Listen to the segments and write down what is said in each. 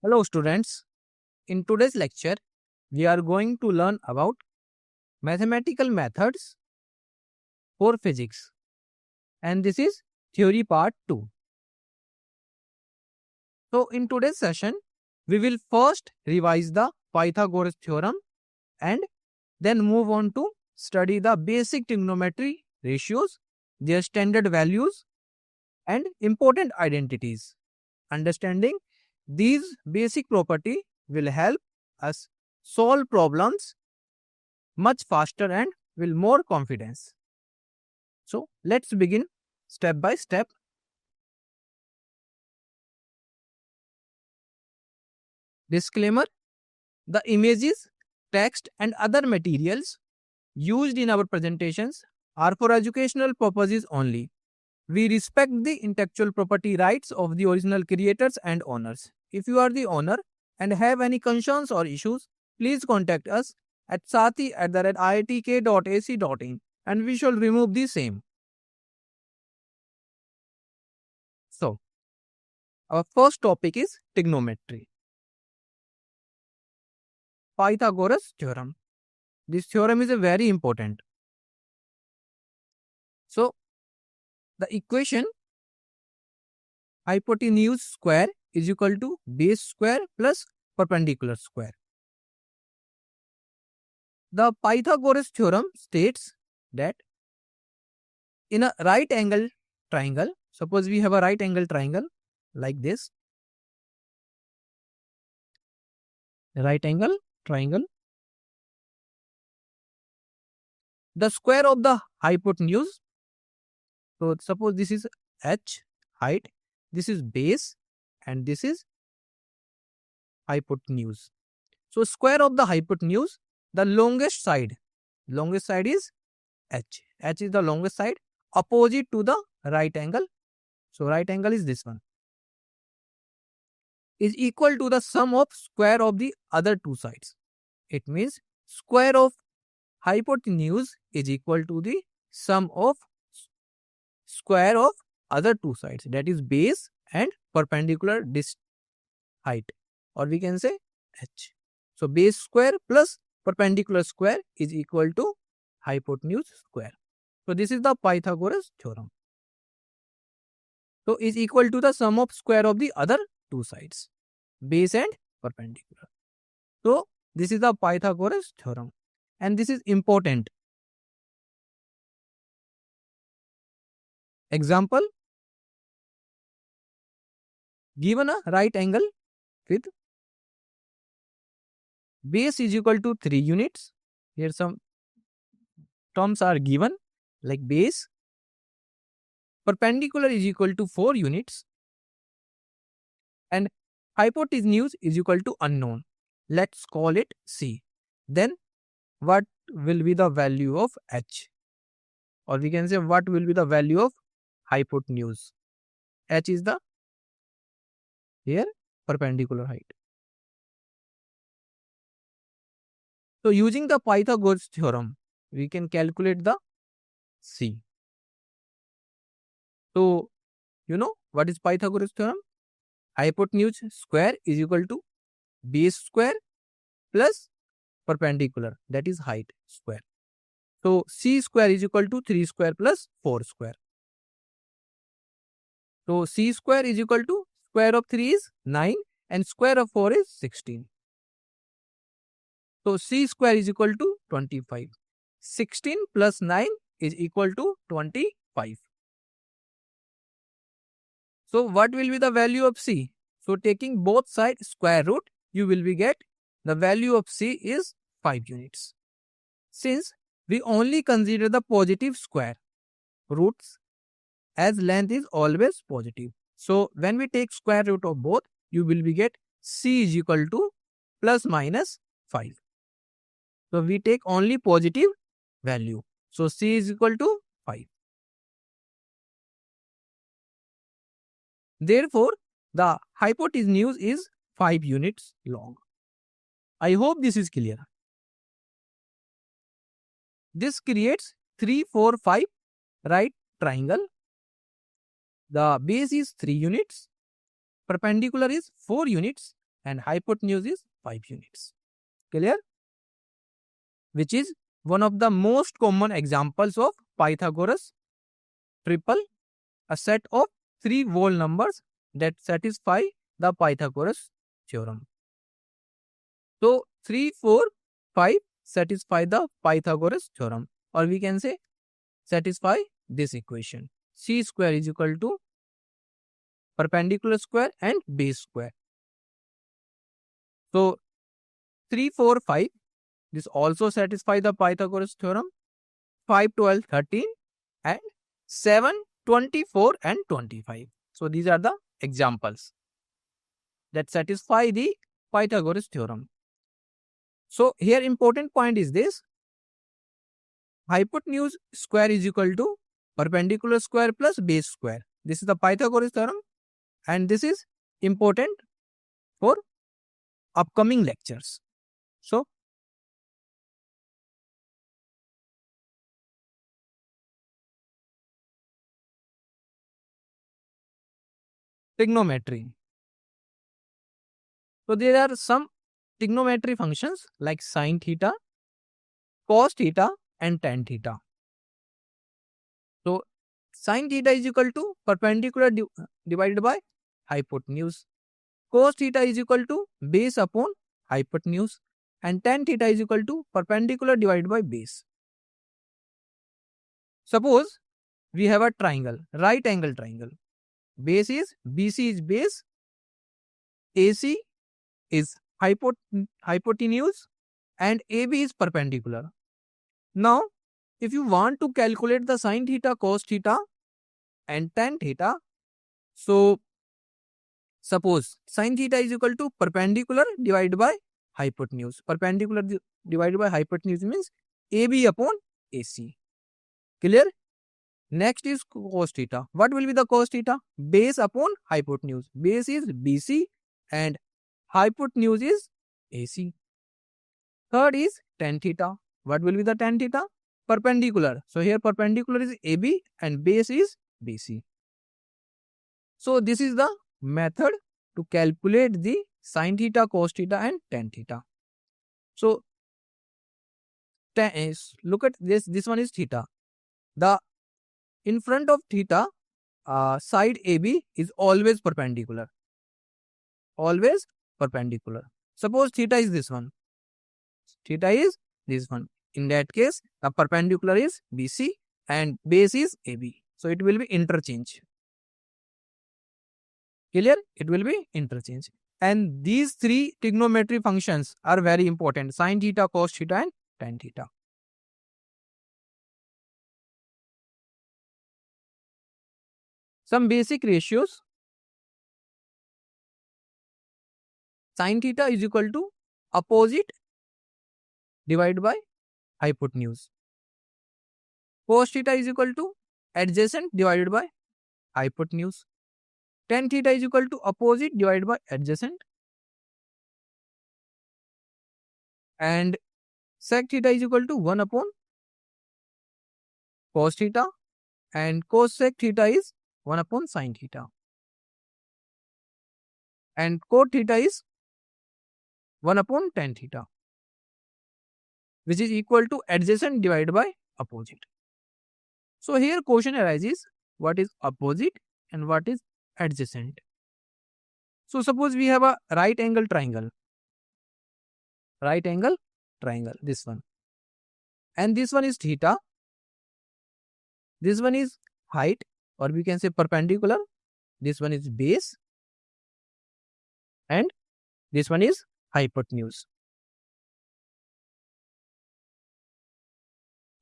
Hello students, in today's lecture we are going to learn about mathematical methods for physics, and this is theory part 2. So in today's session we will first revise the Pythagoras theorem and then move on to study the basic trigonometry ratios, their standard values and important identities. Understanding these basic property will help us solve problems much faster and with more confidence. So let's begin step by step. Disclaimer: the images, text and other materials used in our presentations are for educational purposes only. We respect the intellectual property rights of the original creators and owners. If you are the owner and have any concerns or issues, please contact us at sati@iitk.ac.in and we shall remove the same. So, our first topic is trigonometry. Pythagoras theorem. This theorem is a very important. So, the equation hypotenuse square is equal to base square plus perpendicular square. The Pythagoras theorem states that in a right angle triangle, suppose we have a right angle triangle like this, right angle triangle, the square of the hypotenuse, so suppose this is h height, this is base and this is hypotenuse. So square of the hypotenuse, the longest side is h. H is the longest side opposite to the right angle. So right angle is this one, is equal to the sum of square of the other two sides. It means square of hypotenuse is equal to the sum of square of other two sides, that is base and perpendicular height, or we can say h. So base square plus perpendicular square is equal to hypotenuse square. So this is the Pythagoras theorem. So is equal to the sum of square of the other two sides, base and perpendicular. So this is the Pythagoras theorem and this is important. Example: given a right angle with base is equal to 3 units. Here some terms are given like base, perpendicular is equal to 4 units and hypotenuse is equal to unknown. Let's call it C. Then what will be the value of h? Or we can say what will be the value of hypotenuse? H is the here perpendicular height. So using the Pythagoras theorem, we can calculate the C. So you know what is Pythagoras theorem? Hypotenuse square is equal to base square plus perpendicular, that is height square. So C square is equal to 3 square plus 4 square. So C square is equal to square of 3 is 9 and square of 4 is 16. So C square is equal to 25. 16 plus 9 is equal to 25. So what will be the value of C? So taking both sides square root, you will be get the value of C is 5 units. Since we only consider the positive square roots, as length is always positive. So when we take square root of both, you will be get C is equal to plus minus 5. So we take only positive value. So C is equal to 5. Therefore, the hypotenuse is 5 units long. I hope this is clear. This creates 3, 4, 5 right triangle. The base is 3 units, perpendicular is 4 units and hypotenuse is 5 units. Clear? Which is one of the most common examples of Pythagoras triple, a set of 3 whole numbers that satisfy the Pythagoras theorem. So 3, 4, 5 satisfy the Pythagoras theorem, or we can say satisfy this equation. C square is equal to perpendicular square and base square. So 3, 4, 5, this also satisfy the Pythagoras theorem. 5, 12, 13 and 7, 24 and 25. So these are the examples that satisfy the Pythagoras theorem. So here important point is this: hypotenuse square is equal to perpendicular square plus base square. This is the Pythagoras theorem, and this is important for upcoming lectures. So trigonometry. So there are some trigonometry functions like sine theta, cos theta and tan theta. So sine theta is equal to perpendicular divided by hypotenuse. Cos theta is equal to base upon hypotenuse, and tan theta is equal to perpendicular divided by base. Suppose we have a triangle, right angle triangle. Base is BC is base, AC is hypotenuse and AB is perpendicular. Now if you want to calculate the sine theta, cos theta and tan theta, so suppose sine theta is equal to perpendicular divided by hypotenuse. Perpendicular divided by hypotenuse means AB upon AC. Clear? Next is cos theta. What will be the cos theta? Base upon hypotenuse. Base is BC and hypotenuse is AC. Third is tan theta. What will be the tan theta? Perpendicular. So here perpendicular is AB and base is BC. So this is the method to calculate the sine theta, cos theta and tan theta. So look at this. This one is theta. The in front of theta, side AB is always perpendicular. Always perpendicular. Suppose theta is this one. Theta is this one. In that case, the perpendicular is BC and base is AB. So it will be interchange. Clear? It will be interchange. And these three trigonometry functions are very important: sine theta, cos theta and tan theta. Some basic ratios. Sine theta is equal to opposite divided by hypotenuse. Cos theta is equal to adjacent divided by hypotenuse. Tan theta is equal to opposite divided by adjacent. And sec theta is equal to 1 upon cos theta, and cos sec theta is 1 upon sine theta. And cot theta is 1 upon tan theta, which is equal to adjacent divided by opposite. So here question arises, what is opposite and what is adjacent? So suppose we have a right angle triangle. Right angle triangle, this one. And this one is theta. This one is height, or we can say perpendicular. This one is base. And this one is hypotenuse.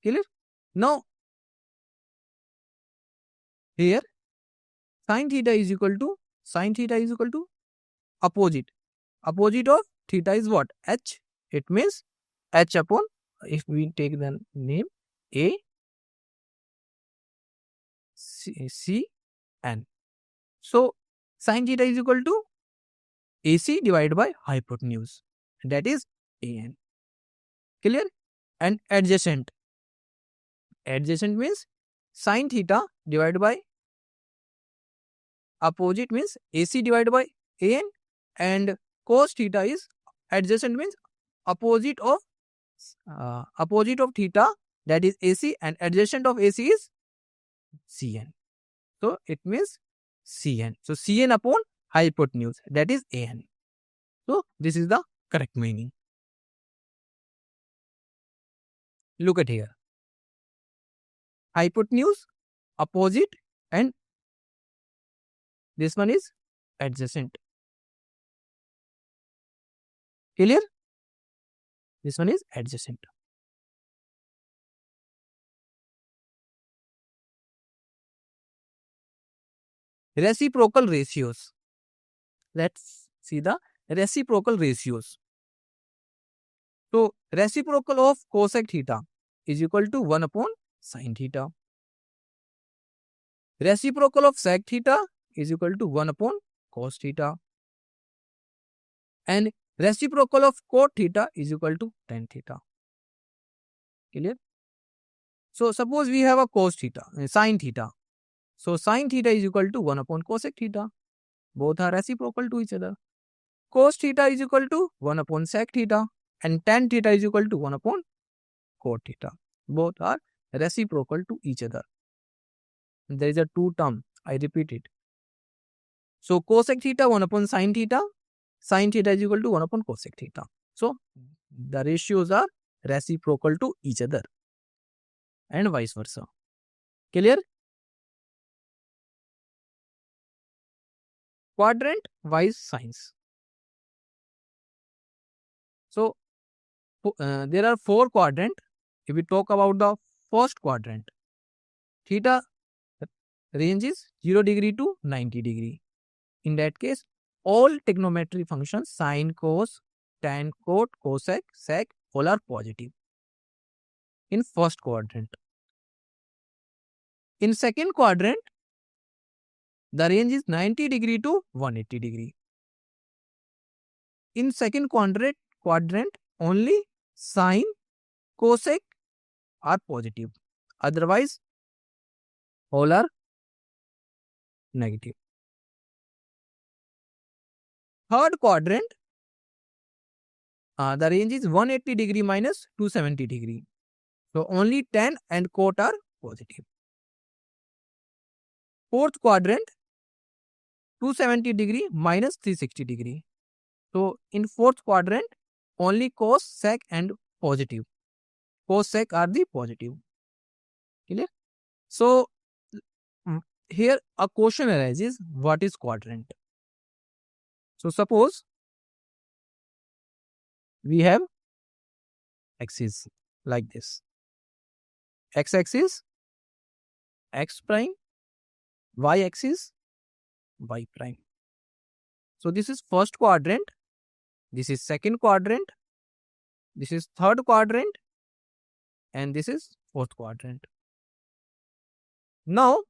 Clear? Now, here sine theta is equal to opposite. Opposite of theta is what? H. It means H upon, if we take the name A, C, N. So sine theta is equal to AC divided by hypotenuse. That is AN. Clear? And adjacent. Adjacent means sine theta divided by opposite means AC divided by AN, and cos theta is adjacent means opposite of theta, that is AC, and adjacent of AC is CN. So it means CN. So CN upon hypotenuse, that is AN. So this is the correct meaning. Look at here. Hypotenuse, opposite, and this one is adjacent. Clear? This one is adjacent. Reciprocal ratios. Let's see the reciprocal ratios. So reciprocal of cosec theta is equal to 1 upon sin theta. Reciprocal of sec theta is equal to 1 upon cos theta. And reciprocal of cot theta is equal to tan theta. Clear? So suppose we have a cos theta, sin theta. So sin theta is equal to 1 upon cosec theta. Both are reciprocal to each other. Cos theta is equal to 1 upon sec theta. And tan theta is equal to 1 upon cot theta. Both are reciprocal to each other. There is a two term. I repeat it. So cosec theta 1 upon sin theta. Sin theta is equal to 1 upon cosec theta. So the ratios are reciprocal to each other. And vice versa. Clear? Quadrant wise signs. So there are 4 quadrants. If we talk about the first quadrant, theta range is 0 degree to 90 degree. In that case, all trigonometry functions sine, cos, tan, cot, cosec, sec all are positive in first quadrant. In second quadrant, the range is 90 degree to 180 degree. In second quadrant only sine, cosec are positive. Otherwise, all are negative. Third quadrant, the range is 180 degree minus 270 degree. So only tan and cot are positive. Fourth quadrant, 270 degree minus 360 degree. So in fourth quadrant, only cos, sec and positive. Cos, sec are the positive. Clear? So here a question arises, what is quadrant? So suppose we have axis like this. X-axis, x prime, y-axis, y prime. So this is first quadrant, this is second quadrant, this is third quadrant, and this is fourth quadrant. Now,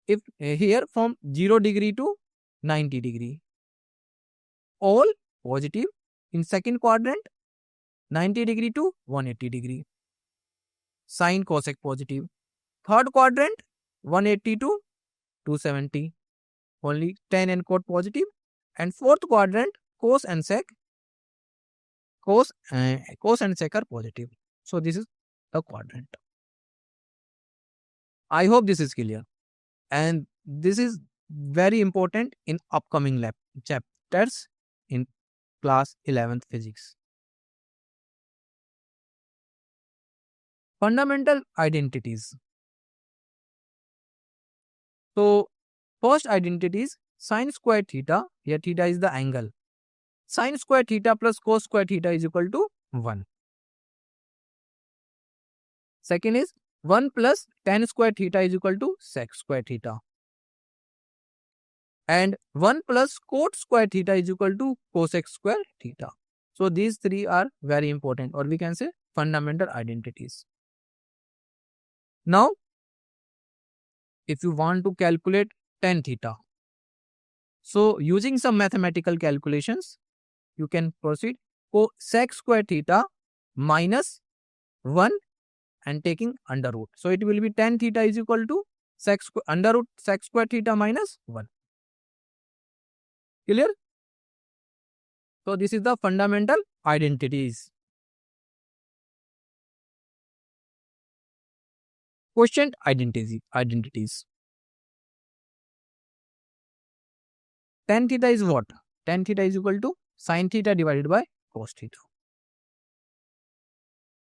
if here from 0 degree to 90 degree, all positive. In second quadrant, 90 degree to 180 degree. Sine, cosec positive. Third quadrant, 180 to 270. Only tan and cot positive. And fourth quadrant, cos and sec. Cos and sec are positive. So this is the quadrant. I hope this is clear. And this is very important in upcoming lab chapters in class 11th physics. Fundamental identities. So first identity is sine square theta. Here theta is the angle. Sine square theta plus cos square theta is equal to 1. Second is 1 plus tan square theta is equal to sec square theta. And 1 plus cot square theta is equal to cosec square theta. So these three are very important, or we can say fundamental identities. Now, if you want to calculate tan theta, so using some mathematical calculations, you can proceed sec square theta minus 1 and taking under root. So it will be tan theta is equal to under root sec square theta minus 1. Clear? So this is the fundamental identities. Quotient identities. Tan theta is what? Tan theta is equal to sin theta divided by cos theta.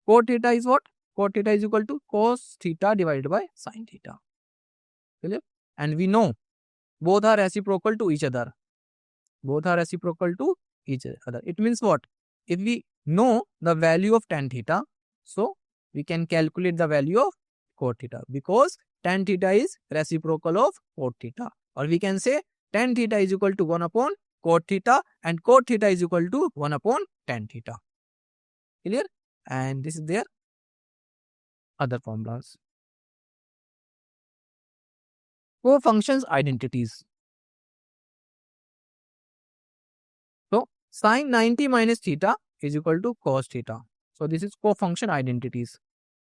Cot theta is what? Cot theta is equal to cos theta divided by sin theta. Clear? And we know both are reciprocal to each other. Both are reciprocal to each other. It means what? If we know the value of tan theta, so we can calculate the value of cot theta, because tan theta is reciprocal of cot theta. Or we can say tan theta is equal to 1 upon cot theta and cot theta is equal to 1 upon tan theta. Clear? And this is their other formulas. Co-functions identities. So sin 90 minus theta is equal to cos theta. So this is co-function identities.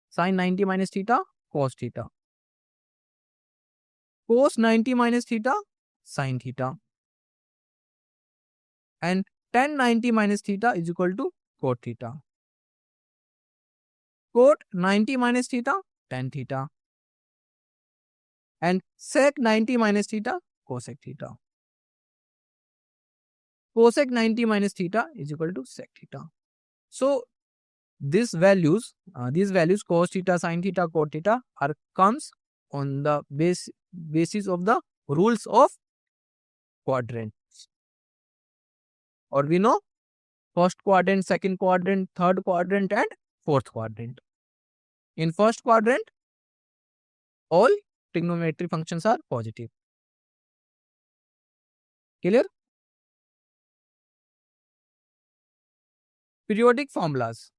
Sin 90 minus theta, cos theta. Cos 90 minus theta, sin theta. And tan 90 minus theta is equal to cot theta. Cot 90 minus theta, tan theta. And sec 90 minus theta, cosec theta. Cosec 90 minus theta is equal to sec theta. So these values cos theta, sin theta, cot theta comes on the basis of the rules of quadrants. Or we know first quadrant, second quadrant, third quadrant and fourth quadrant. In first quadrant, all trigonometry functions are positive. Clear? Periodic formulas.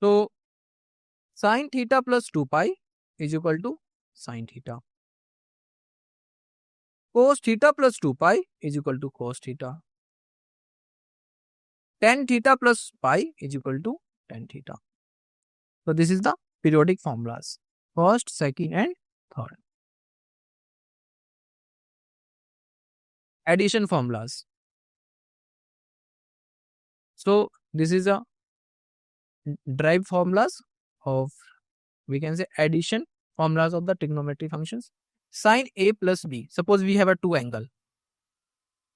So sin theta plus 2 pi is equal to sin theta. Cos theta plus 2 pi is equal to cos theta. Tan theta plus pi is equal to tan theta. So this is the periodic formulas. First, second and third. Addition formulas. So this is a derived formulas of, we can say, addition formulas of the trigonometry functions. Sin A plus B. Suppose we have a two angle,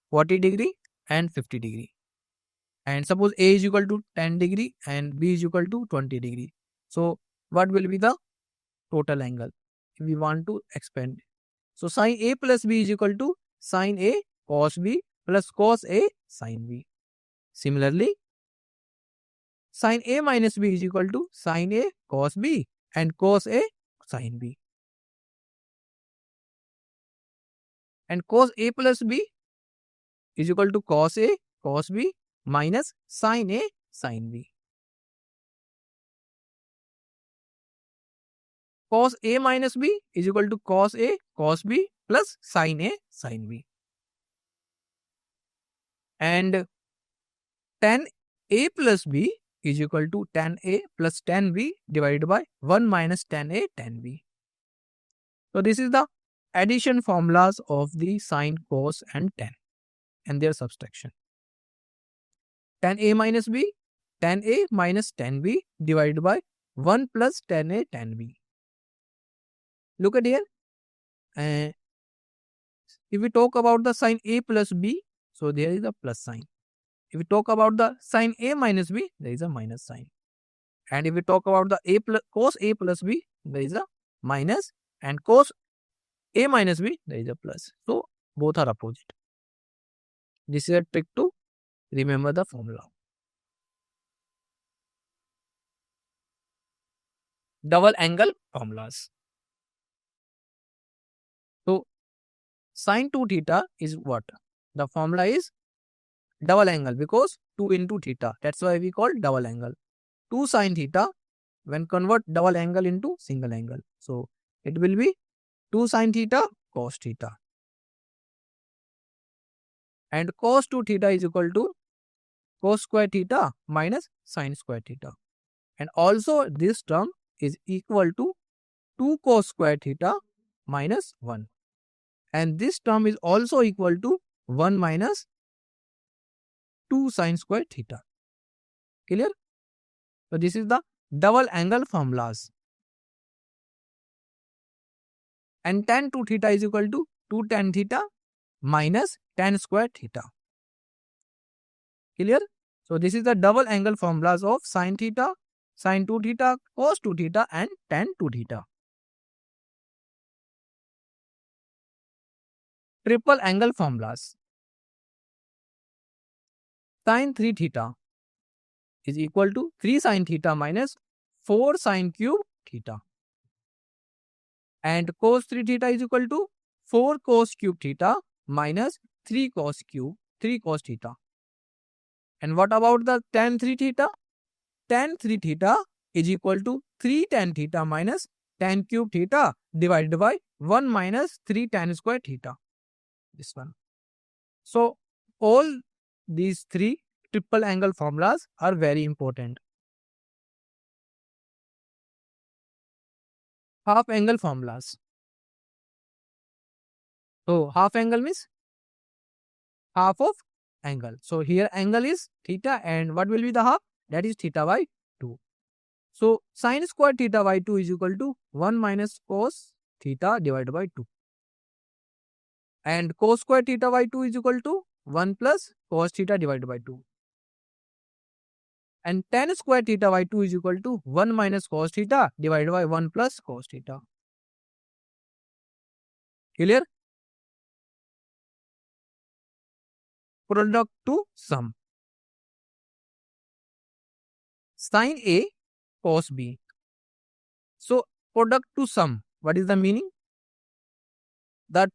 40 degree and 50 degree. And suppose A is equal to 10 degree and B is equal to 20 degree. So what will be the total angle if we want to expand? So sin A plus B is equal to sin A cos B plus cos A sin B. Similarly, sin A minus B is equal to sin A cos B and cos A sin B. And cos A plus B is equal to cos A cos B minus sin A sin B. Cos A minus B is equal to cos A cos B plus sin A sin B. And tan A plus B is equal to tan A plus tan B divided by 1 minus tan A tan B. So this is the addition formulas of the sin, cos and tan and their subtraction. Tan A minus B, tan A minus tan B divided by 1 plus tan A tan B. Look at here. If we talk about the sin A plus B, so there is a plus sign. If we talk about the sin A minus B, there is a minus sign. And if we talk about the cos A plus B, there is a minus, and cos A minus B, there is a plus. So both are opposite. This is a trick to remember the formula. Double angle formulas. So sin 2 theta is what? The formula is double angle, because 2 into theta. That's why we call double angle. 2 sin theta, when convert double angle into single angle. So it will be 2 sin theta cos theta. And cos 2 theta is equal to cos square theta minus sin square theta. And also this term is equal to 2 cos square theta minus 1. And this term is also equal to 1 minus 2 sine square theta. Clear? So this is the double angle formulas. And tan 2 theta is equal to 2 tan theta minus tan square theta. Clear? So this is the double angle formulas of sine theta, sine 2 theta, cos 2 theta and tan 2 theta. Triple angle formulas. Sine 3 theta is equal to 3 sine theta minus 4 sine cube theta. And cos 3 theta is equal to 4 cos cube theta minus 3 cos theta. And what about the tan 3 theta? Tan 3 theta is equal to 3 tan theta minus tan cube theta divided by 1 minus 3 tan square theta. This one. So all these three triple angle formulas are very important. Half angle formulas. So half angle means half of angle. So here angle is theta and what will be the half? That is theta by 2. So sine square theta by 2 is equal to 1 minus cos theta divided by 2. And cos square theta by 2 is equal to 1 plus cos theta divided by 2. And tan square theta by 2 is equal to 1 minus cos theta divided by 1 plus cos theta. Clear? Product to sum. Sin A cos B. So product to sum. What is the meaning? That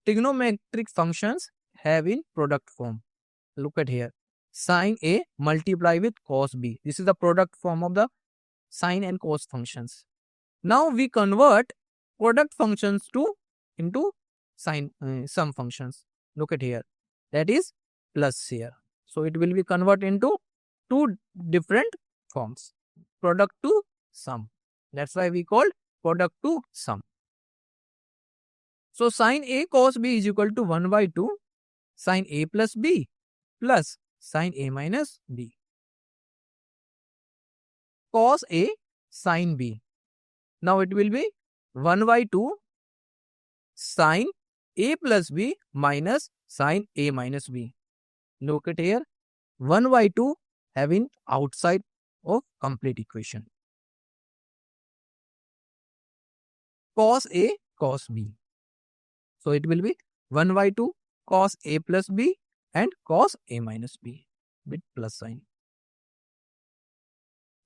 trigonometric functions have in product form. Look at here. Sin A multiply with cos B. This is the product form of the sine and cos functions. Now we convert product functions into sine sum functions. Look at here. That is plus here. So it will be converted into two different forms. Product to sum. That's why we call product to sum. So sin A cos B is equal to 1 by 2 sin A plus B plus sin A minus B. Cos A sin B. Now it will be 1 by 2 sin A plus B minus sin A minus B. Look at here. 1 by 2 having outside of complete equation. Cos A cos B. So it will be 1 by 2 cos A plus B and cos A minus B with plus sign.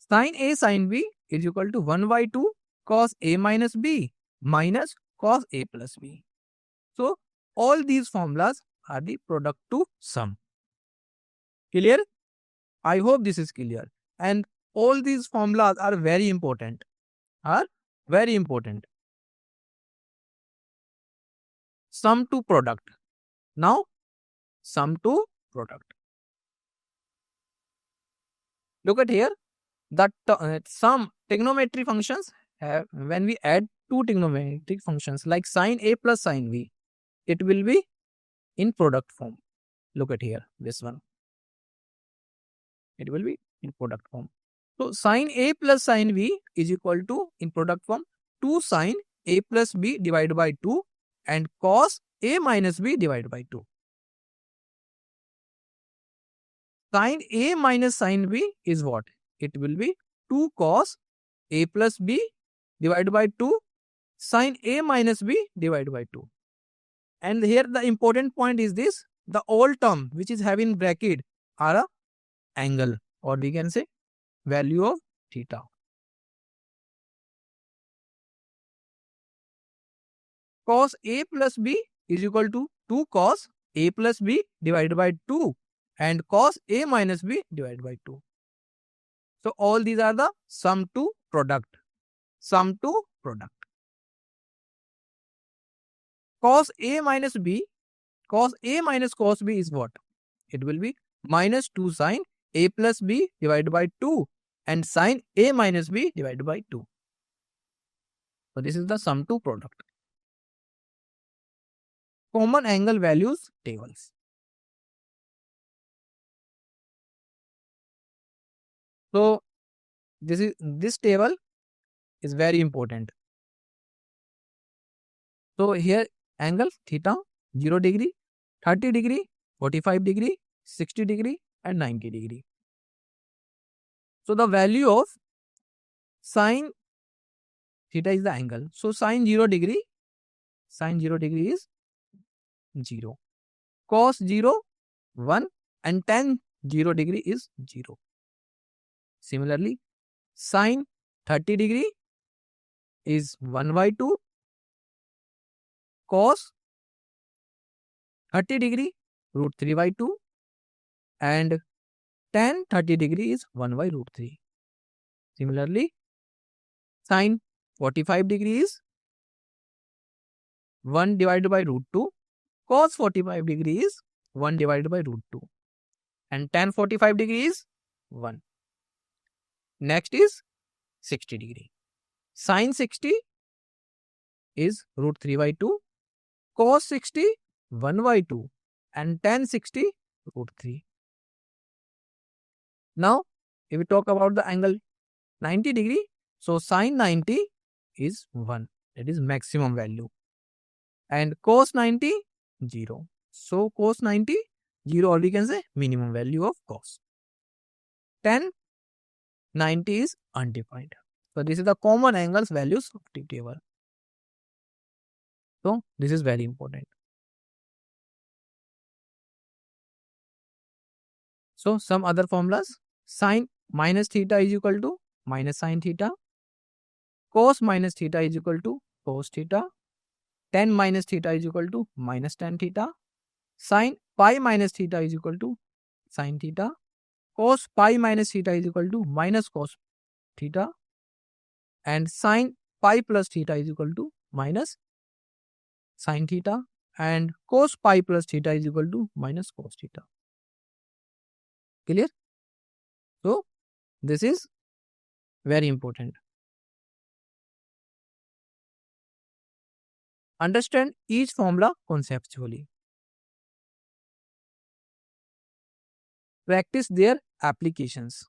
Sin A sin B is equal to 1 by 2 cos A minus B minus cos A plus B. So all these formulas are the product to sum. Clear? I hope this is clear. And all these formulas are very important. Sum to product. Now, sum to product. Look at here. That some trigonometry functions have, when we add two trigonometric functions like sin A plus sin B, it will be in product form. Look at here, this one. It will be in product form. So sin A plus sin B is equal to, in product form, 2 sin A plus B divided by 2 and cos A minus B divided by 2. Sin A minus sin B is what? It will be 2 cos A plus B divided by 2 sin A minus B divided by 2. And here the important point is this, the all term which is having bracket are a angle, or we can say value of theta. Cos A plus B is equal to 2 cos A plus B divided by 2 and cos A minus B divided by 2. So all these are the sum to product. Sum to product. Cos A minus B, cos A minus cos B is what? It will be minus 2 sin A plus B divided by 2 and sin A minus B divided by 2. So this is the sum to product. Common angle values tables. So this table is very important. So here angle theta 0 degree, 30 degree, 45 degree, 60 degree and 90 degree. So the value of sine theta is the angle. So sine 0 degree is 0. Cos 0, 1 and tan 0 degree is 0. Similarly, sine 30 degree is 1 by 2. Cos 30 degree root 3 by 2 and tan 30 degree is 1 by root 3. Similarly, sine 45 degree is 1 divided by root 2. Cos 45 degree is 1 divided by root 2 and tan 45 degree is 1. Next is 60 degree. Sine 60 is root 3 by 2. Cos 60 1 by 2 and tan 60 root 3. Now, if we talk about the angle 90 degree, so sine 90 is 1, that is maximum value, and cos 90 0. So cos 90 0, or we can say minimum value of cos. Tan 90 is undefined. So this is the common angles values of the table. So this is very important. So some other formulas: sine minus theta is equal to minus sine theta, cos minus theta is equal to cos theta, tan minus theta is equal to minus tan theta, sine pi minus theta is equal to sine theta, cos pi minus theta is equal to minus cos theta, and sine pi plus theta is equal to minus sine theta, and cos pi plus theta is equal to minus cos theta. Clear? So this is very important. Understand each formula conceptually. Practice their applications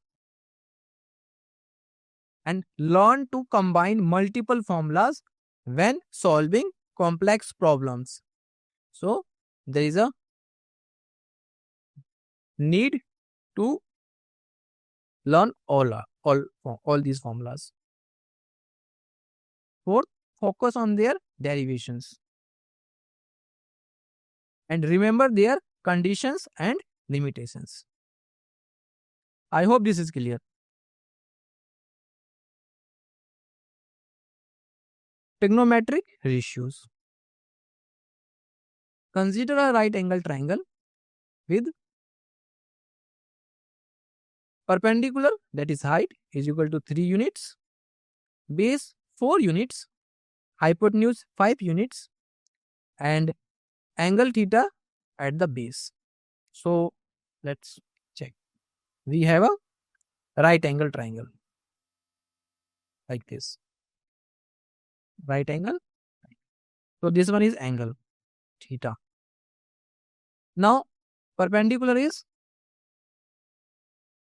and learn to combine multiple formulas when solving complex problems. So there is a need to learn all these formulas. Fourth, focus on their derivations and remember their conditions and limitations. I hope this is clear. Trigonometric ratios. Consider a right angle triangle with perpendicular, that is height, is equal to 3 units, base 4 units, hypotenuse 5 units, and angle theta at the base. So let's check. We have a right angle triangle like this. Right angle. So this one is angle theta. Now perpendicular is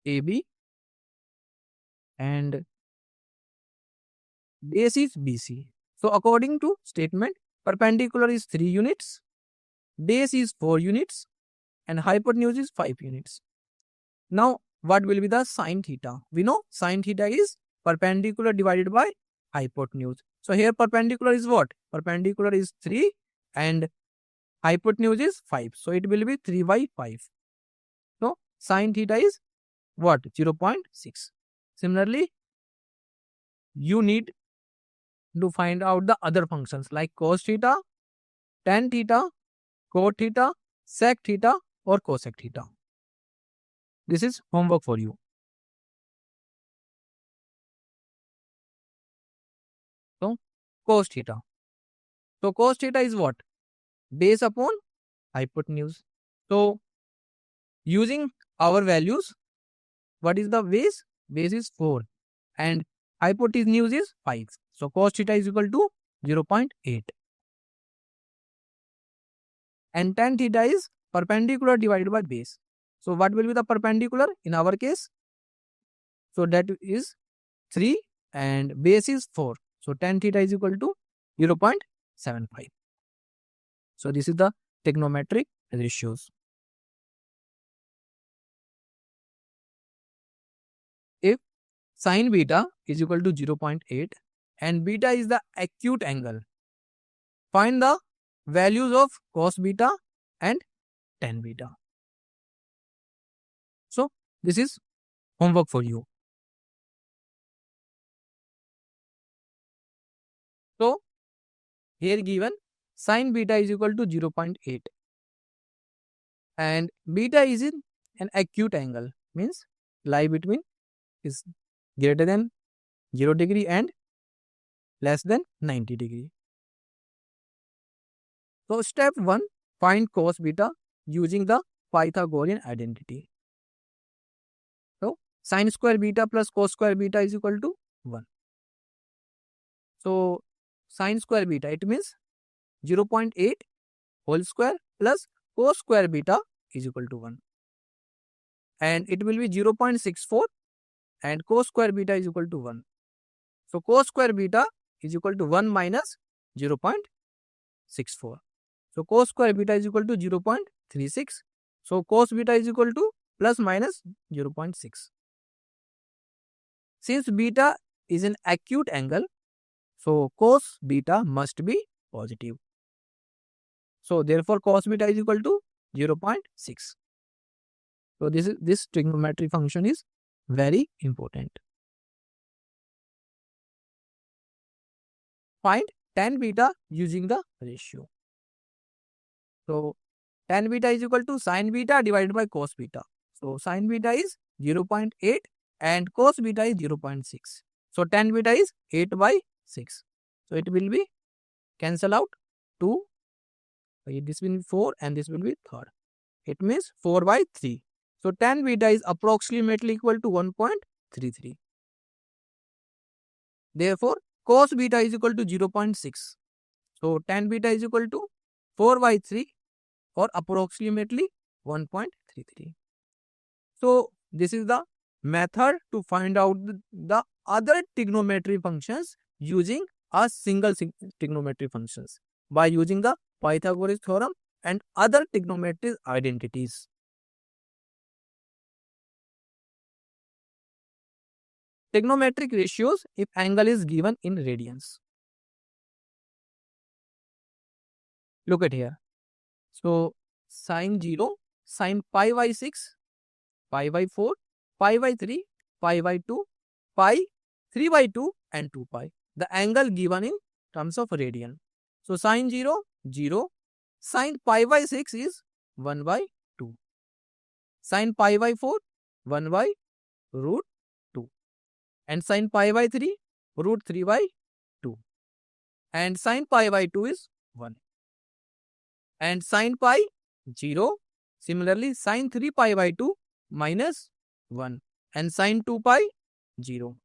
AB and base is BC. So according to statement, perpendicular is 3 units, base is 4 units, and hypotenuse is 5 units. Now what will be the sine theta? We know sine theta is perpendicular divided by hypotenuse. So here perpendicular is what? Perpendicular is 3 and hypotenuse is 5. So it will be 3 by 5. So sine theta is what? 0.6. Similarly, you need to find out the other functions like cos theta, tan theta, cot theta, sec theta or cosec theta. This is homework for you. So cos theta. So cos theta is what? Base upon hypotenuse. So using our values, what is the base? Base is 4 and hypotenuse is 5. So cos theta is equal to 0.8. And tan theta is perpendicular divided by base. So what will be the perpendicular in our case? So that is 3 and base is 4. So tan theta is equal to 0.75. So this is the trigonometric ratios. If sin beta is equal to 0.8 and beta is the acute angle, find the values of cos beta and tan beta. So this is homework for you. So here given sin beta is equal to 0.8 and beta is in an acute angle, means lie between is greater than 0 degree and less than 90 degree. So step 1, find cos beta using the Pythagorean identity. So sin square beta plus cos square beta is equal to 1. So sin square beta, it means 0.8 whole square plus cos square beta is equal to 1. And it will be 0.64 and cos square beta is equal to 1. So cos square beta is equal to 1 minus 0.64. So cos square beta is equal to 0.36. So cos beta is equal to plus minus 0.6. Since beta is an acute angle, so cos beta must be positive. So therefore cos beta is equal to 0.6. So this trigonometry function is very important. Find tan beta using the ratio. So tan beta is equal to sin beta divided by cos beta. So sin beta is 0.8 and cos beta is 0.6. So tan beta is 8 by 6. So it will be cancel out 2. This will be 4 and this will be 3. It means 4 by 3. So tan beta is approximately equal to 1.33. Therefore cos beta is equal to 0.6. So tan beta is equal to 4 by 3 or approximately 1.33. So this is the method to find out the other trigonometry functions using a single trigonometry functions by using the Pythagoras theorem and other trigonometry identities. Trigonometric ratios if angle is given in radians. Look at here. So sin 0, sin pi by 6, pi by 4, pi by 3, pi by 2, pi, 3 by 2 and 2 pi. The angle given in terms of radian. So sin 0, 0. Sin pi by 6 is 1 by 2. Sin pi by 4, 1 by root 2. And sin pi by 3, root 3 by 2. And sin pi by 2 is 1. And sin pi 0. Similarly, sin 3 pi by 2 minus 1 and sin 2 pi 0.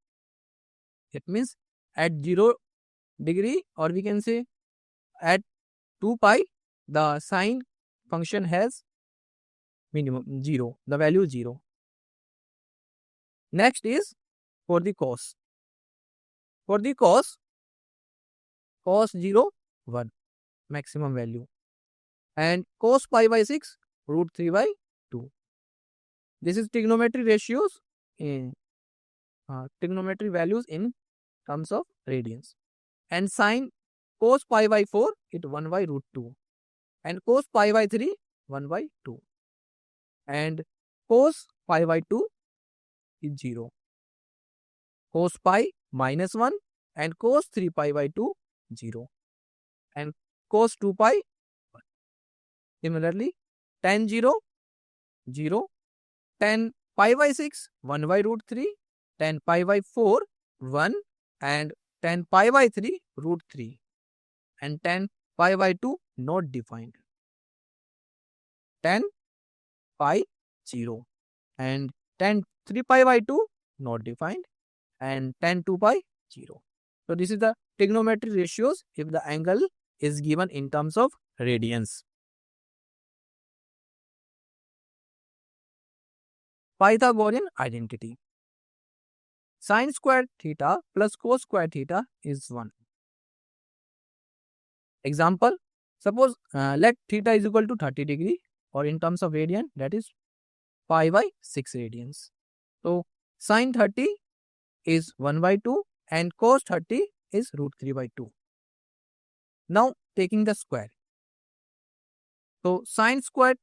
It means at 0 degree, or we can say at 2 pi, the sine function has minimum 0, the value 0. Next is for the cos. For the cos 0, 1 maximum value. And cos pi by 6, root 3 by 2. This is trigonometry ratios in trigonometry values in terms of radians. And sin cos pi by 4, it 1 by root 2. And cos pi by 3, 1 by 2. And cos pi by 2 is 0. Cos pi minus 1 and cos 3 pi by 2, 0. And cos 2 pi 1. Similarly, tan 0, 0. Tan pi by 6, 1 by root 3. Tan pi by 4, 1. And tan pi by 3, root 3. And tan pi by 2, not defined. Tan pi 0. And tan 3 pi by 2, not defined. And tan 2 pi 0. So this is the trigonometry ratios if the angle is given in terms of radians. Pythagorean identity. Sine square theta plus cos square theta is 1. Example, suppose let theta is equal to 30 degree, or in terms of radian, that is pi by 6 radians. So sine 30 is 1 by 2 and cos 30 is root 3 by 2. Now taking the square. So sine square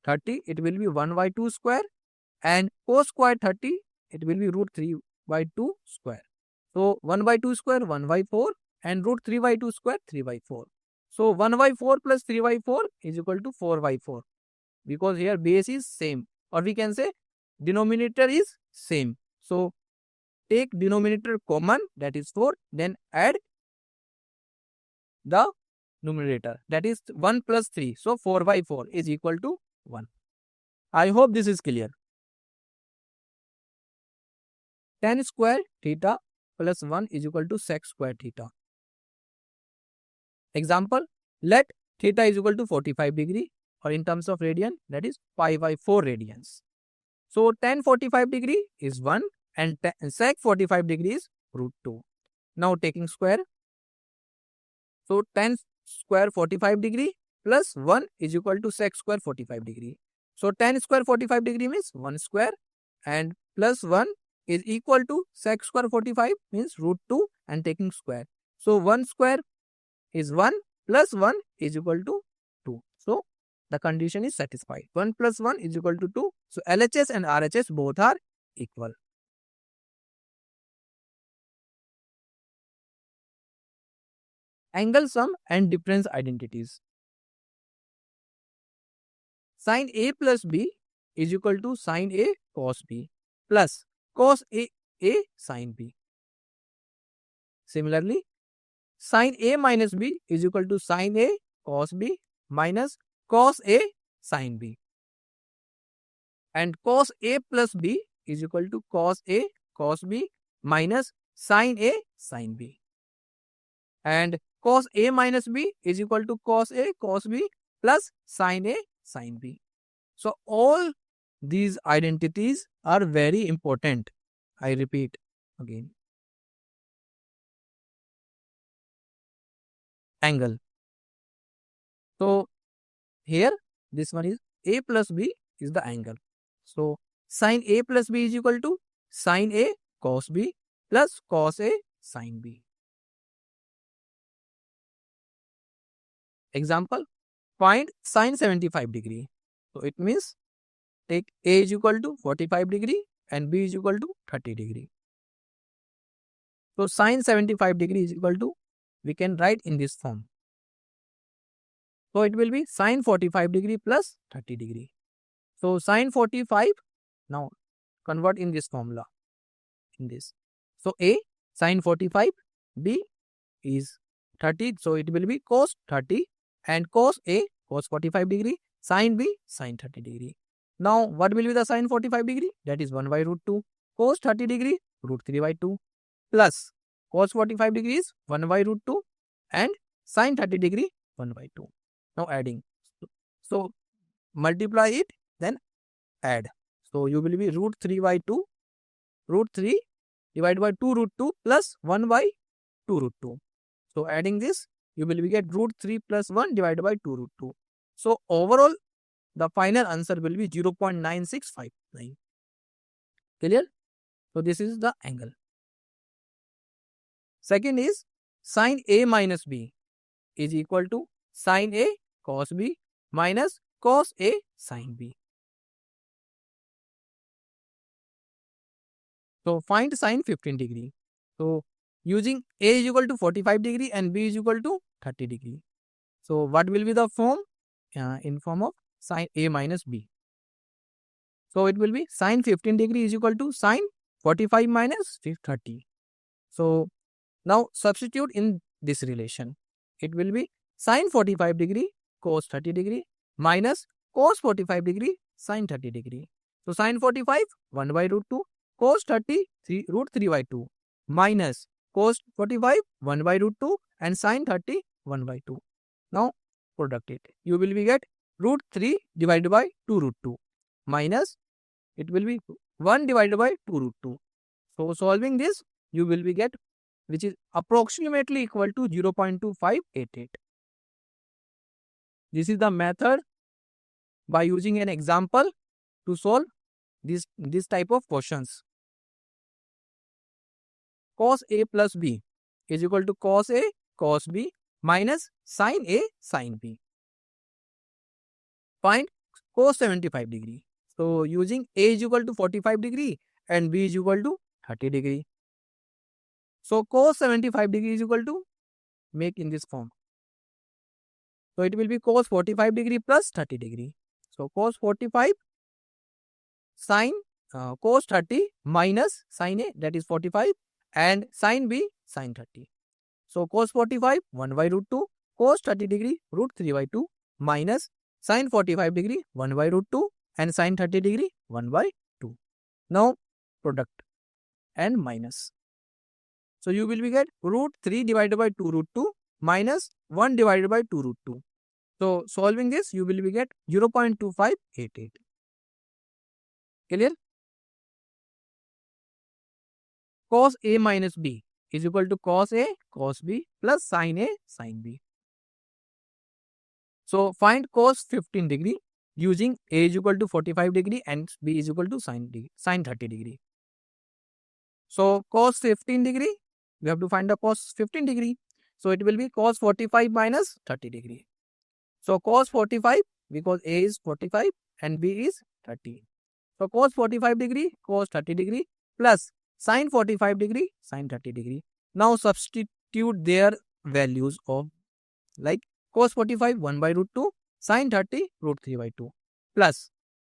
30, it will be 1 by 2 square, and cos square 30, it will be root 3 by 2 square. So 1 by 2 square 1 by 4 and root 3 by 2 square 3 by 4. So 1 by 4 plus 3 by 4 is equal to 4 by 4, because here base is same, or we can say denominator is same. So take denominator common, that is 4, then add the numerator, that is 1 plus 3. So 4 by 4 is equal to 1. I hope this is clear. Tan square theta plus 1 is equal to sec square theta. Example, let theta is equal to 45 degree, or in terms of radian, that is pi by 4 radians. So tan 45 degree is 1 and sec 45 degree is root 2. Now taking square. So tan square 45 degree plus 1 is equal to sec square 45 degree. So tan square 45 degree means 1 square, and plus 1 is equal to sec square 45 means root 2 and taking square. So 1 square is 1 plus 1 is equal to 2. So the condition is satisfied. 1 plus 1 is equal to 2. So LHS and RHS both are equal. Angle sum and difference identities. Sin A plus B is equal to sin A cos B plus cos A sin B. Similarly, sin A minus B is equal to sin A cos B minus cos A sin B. And cos A plus B is equal to cos A cos B minus sin A sin B. And cos A minus B is equal to cos A cos B plus sin A sin B. So all these identities are very important. I repeat again. Angle. So here this one is A plus B is the angle. So sin A plus B is equal to sin A cos B plus cos A sin B. Example, find sin 75 degree. So it means take A is equal to 45 degree and B is equal to 30 degree. So sin 75 degree is equal to, we can write in this form. So it will be sin 45 degree plus 30 degree. So sin 45, now convert in this formula, in this. So A sin 45, B is 30, so it will be cos 30 and cos A cos 45 degree, sin B sin 30 degree. Now what will be the sin 45 degree? That is 1 by root 2. Cos 30 degree root 3 by 2 plus cos 45 degree is 1 by root 2 and sin 30 degree 1 by 2. Now adding. So multiply it, then add. So you will be root 3 by 2, root 3 divided by 2 root 2 plus 1 by 2 root 2. So adding this, you will get root 3 plus 1 divided by 2 root 2. So overall, the final answer will be 0.9659. Clear? So this is the angle. Second is sin A minus B is equal to sin A cos B minus cos A sin B. So find sin 15 degree. So using A is equal to 45 degree and B is equal to 30 degree. So what will be the form? In form of sin A minus B. So it will be sin 15 degree is equal to sin 45 minus 30. So now substitute in this relation. It will be sin 45 degree cos 30 degree minus cos 45 degree sin 30 degree. So sin 45 1 by root 2, cos 30 root 3 by 2 minus cos 45 1 by root 2 and sin 30 1 by 2. Now product it. You will be get root 3 divided by 2 root 2 minus it will be 1 divided by 2 root 2. So solving this, you will be get which is approximately equal to 0.2588. This is the method by using an example to solve this type of questions. Cos A plus B is equal to cos A cos B minus sin A sin B. Find cos 75 degree. So using A is equal to 45 degree and B is equal to 30 degree. So cos 75 degree is equal to, make in this form. So it will be cos 45 degree plus 30 degree. So cos 45 sin cos 30 minus sin A, that is 45, and sin B sin 30. So cos 45 1 by root 2, cos 30 degree root 3 by 2 minus sin 45 degree 1 by root 2 and sin 30 degree 1 by 2. Now product and minus. So you will be get root 3 divided by 2 root 2 minus 1 divided by 2 root 2. So solving this, you will be get 0.2588. Clear? Cos A minus B is equal to cos A cos B plus sin A sin B. So find cos 15 degree using A is equal to 45 degree and B is equal to sin 30 degree. So cos 15 degree, we have to find the cos 15 degree. So it will be cos 45 minus 30 degree. So cos 45, because A is 45 and B is 30. So cos 45 degree cos 30 degree plus sin 45 degree sin 30 degree. Now substitute their values of, like cos 45 1 by root 2, sin 30 root 3 by 2 plus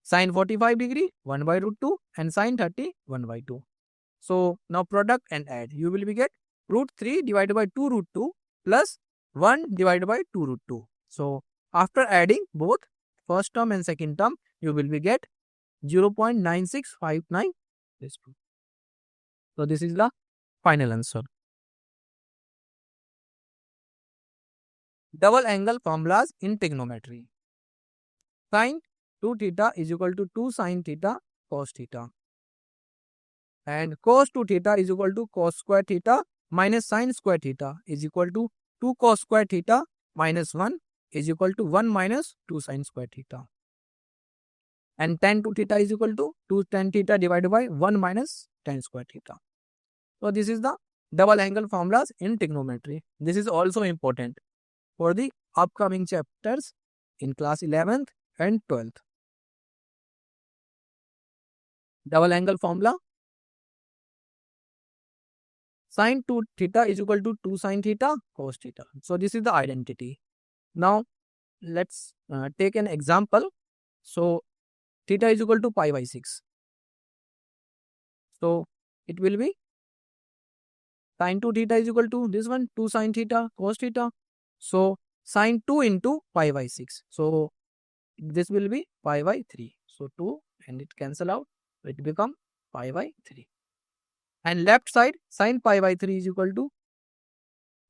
sin 45 degree 1 by root 2 and sin 30 1 by 2. So now product and add. You will be get root 3 divided by 2 root 2 plus 1 divided by 2 root 2. So after adding both first term and second term, you will be get 0.9659. So this is the final answer. Double angle formulas in trigonometry. Sin 2 theta is equal to 2 sin theta cos theta. And cos 2 theta is equal to cos square theta minus sin square theta is equal to 2 cos square theta minus 1 is equal to 1 minus 2 sin square theta. And tan 2 theta is equal to 2 tan theta divided by 1 minus tan square theta. So this is the double angle formulas in trigonometry. This is also important for the upcoming chapters in class 11th and 12th. Double angle formula. Sin 2 theta is equal to 2 sin theta cos theta. So this is the identity. Now let's take an example. So theta is equal to pi by 6. So it will be sin 2 theta is equal to this one, 2 sin theta cos theta. So sin 2 into pi by 6. So this will be pi by 3. So 2 and it cancel out. It become pi by 3. And left side sin pi by 3 is equal to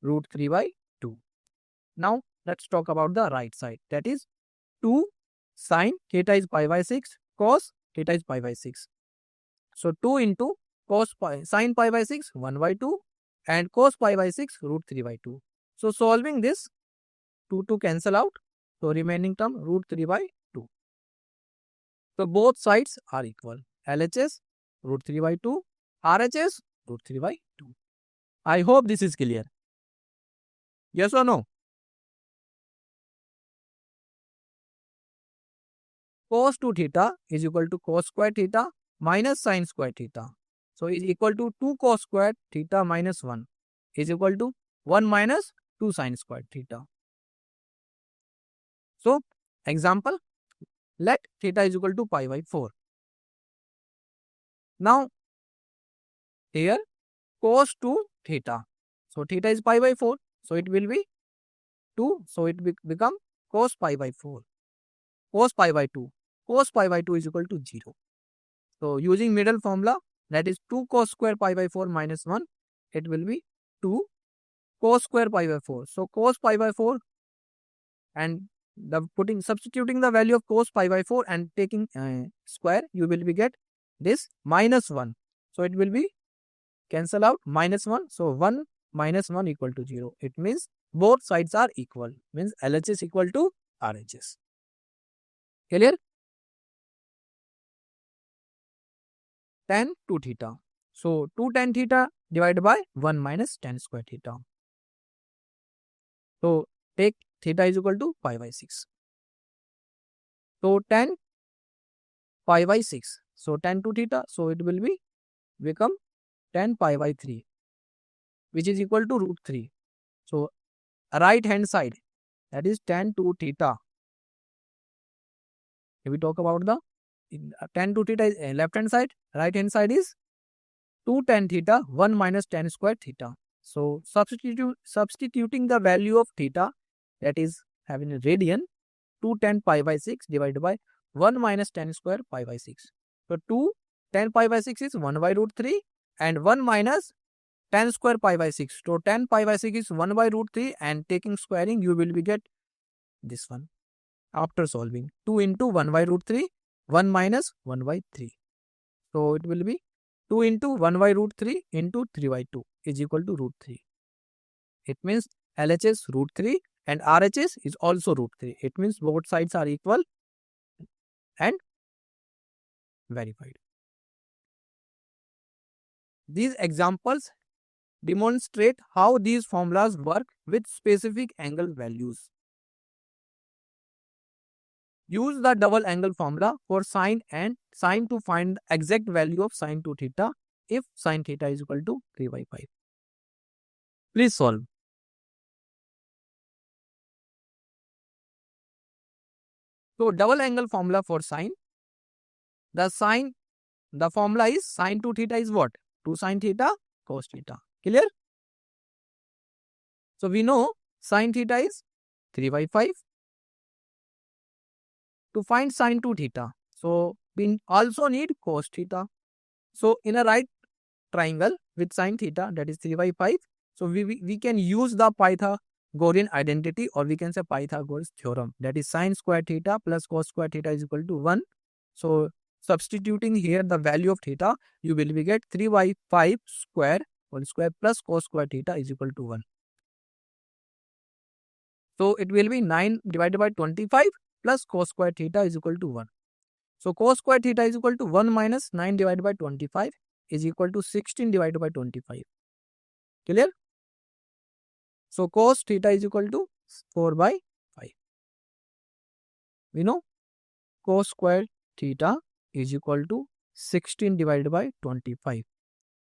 root 3 by 2. Now let's talk about the right side. That is 2 sin theta is pi by 6 cos theta is pi by 6. So 2 into cos pi sin pi by 6 1 by 2 and cos pi by 6 root 3 by 2. So solving this, 2 to cancel out. So remaining term root 3 by 2. So both sides are equal. LHS root 3 by 2, RHS root 3 by 2. I hope this is clear. Yes or no? Cos 2 theta is equal to cos square theta minus sin square theta. So is equal to 2 cos square theta minus 1 is equal to 1 minus 2 sin square theta. So example, let theta is equal to pi by 4. Now here cos 2 theta. So theta is pi by 4. So it will be 2. So it become cos pi by 4. Cos pi by 2. Cos pi by 2 is equal to 0. So using middle formula, that is 2 cos square pi by 4 minus 1, it will be 2 cos square pi by 4. So cos pi by 4 and substituting the value of cos pi by 4 and taking square, you will be get this minus 1. So it will be cancel out, -1. So 1 minus 1 equal to 0. It means both sides are equal. Means LHS equal to RHS. Clear? Tan 2 theta. So 2 tan theta divided by 1 minus tan square theta. So take theta is equal to pi by 6. So tan pi by 6. So tan 2 theta. So it will become tan pi by 3, which is equal to root 3. So right hand side, that is tan 2 theta. If we talk about the tan 2 theta is left hand side, right hand side is 2 tan theta 1 minus tan square theta. So substituting the value of theta, that is having a radian, 2 tan pi by 6 divided by 1 minus tan square pi by 6. So 2 tan pi by 6 is 1 by root 3 and 1 minus tan square pi by 6. So tan pi by 6 is 1 by root 3 and taking squaring you will be get this one. After solving 2 into 1 by root 3, 1 minus 1 by 3. So it will be 2 into 1 by root 3 into 3 by 2 is equal to root 3. It means LHS root 3 and RHS is also root 3. It means both sides are equal and verified. These examples demonstrate how these formulas work with specific angle values. Use the double angle formula for sine and sine to find the exact value of sine 2 theta if sine theta is equal to 3 by 5. Please solve. So double angle formula for sine. The formula is sine 2 theta is what? 2 sine theta cos theta. Clear? So we know sine theta is 3 by 5. To find sine 2 theta, so we also need cos theta. So in a right triangle with sine theta, that is 3 by 5, so we can use the Pythagorean identity, or we can say Pythagoras theorem, that is sine square theta plus cos square theta is equal to 1. So substituting here the value of theta, you will get 3 by 5 square whole square plus cos square theta is equal to 1. So it will be 9 divided by 25 plus cos square theta is equal to 1. So cos square theta is equal to 1 minus 9 divided by 25 is equal to 16 divided by 25. Clear? So cos theta is equal to 4 by 5. We know cos square theta is equal to 16 divided by 25.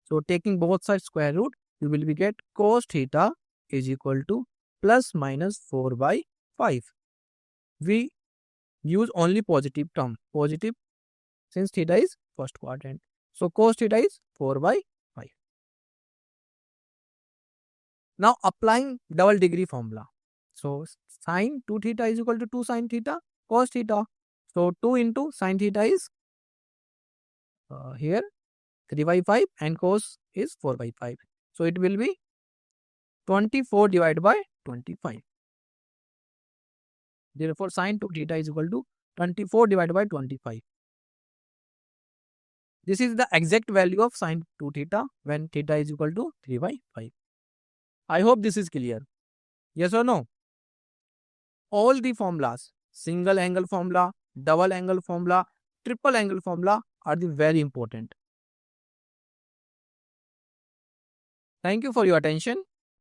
So taking both sides square root, you will get cos theta is equal to plus minus 4 by 5. We use only positive term, positive, since theta is first quadrant. So cos theta is 4 by 5. Now applying double degree formula. So sine 2 theta is equal to 2 sine theta cos theta. So 2 into sine theta is here 3 by 5 and cos is 4 by 5. So it will be 24 divided by 25. Therefore sine 2 theta is equal to 24 divided by 25. This is the exact value of sine 2 theta when theta is equal to 3 by 5. I hope this is clear. Yes or no? All the formulas, single angle formula, double angle formula, triple angle formula are the very important. Thank you for your attention.